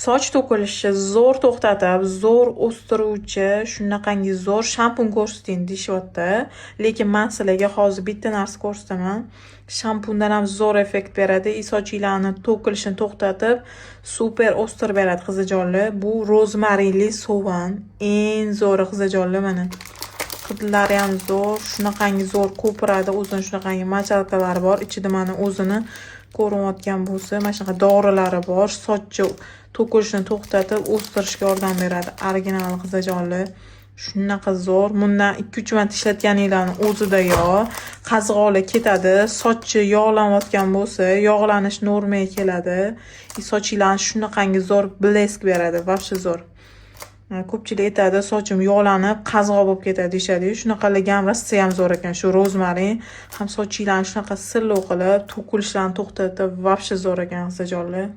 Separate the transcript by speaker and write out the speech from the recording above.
Speaker 1: soch to'kilishi zo'r to'xtatib, zo'r o'stiruvchi, shunaqangi zo'r shampun ko'rsating deyishyapti. Lekin men sizlarga hozir bitta narsa ko'rsataman. Shampundan ham zo'r effekt beradi. Sochinglarni to'kilishini to'xtatib, super o'stirib beradi qizijonlar. Bu rozmarinli so'van. Eng zo'ri qizijonlar mana. Hidlari ham zo'r, shunaqangi zo'r ko'piradi. O'zini shunaqangi machalkalari bor. Ichida mana o'zini ko'rinayotgan bo'lsa, mana shunaqa dorilari bor. Sochni to'kilishini to'xtatib, o'stirishga yordam beradi. Original qizajonlar. Shunaqa zo'r. Bundan 2-3 marta ishlatganinglarning o'zida qazg'oqlar ketadi. Sochi yog'lanayotgan bo'lsa, yog'lanish normaga keladi. Sochinglarni shunaqangi zo'r blesk beradi, vobshe zo'r. Ko'pchilik aytadi, sochim yog'lanib, qazg'oq bo'lib ketadi deyshadi. Shunaqalarga ham rosa ham zo'r ekan. Shu rozmarin ham sochinglarni shunaqa silliq qilib, to'kilishlarni to'xtatib, vobshe zo'r ekan qizajonlar.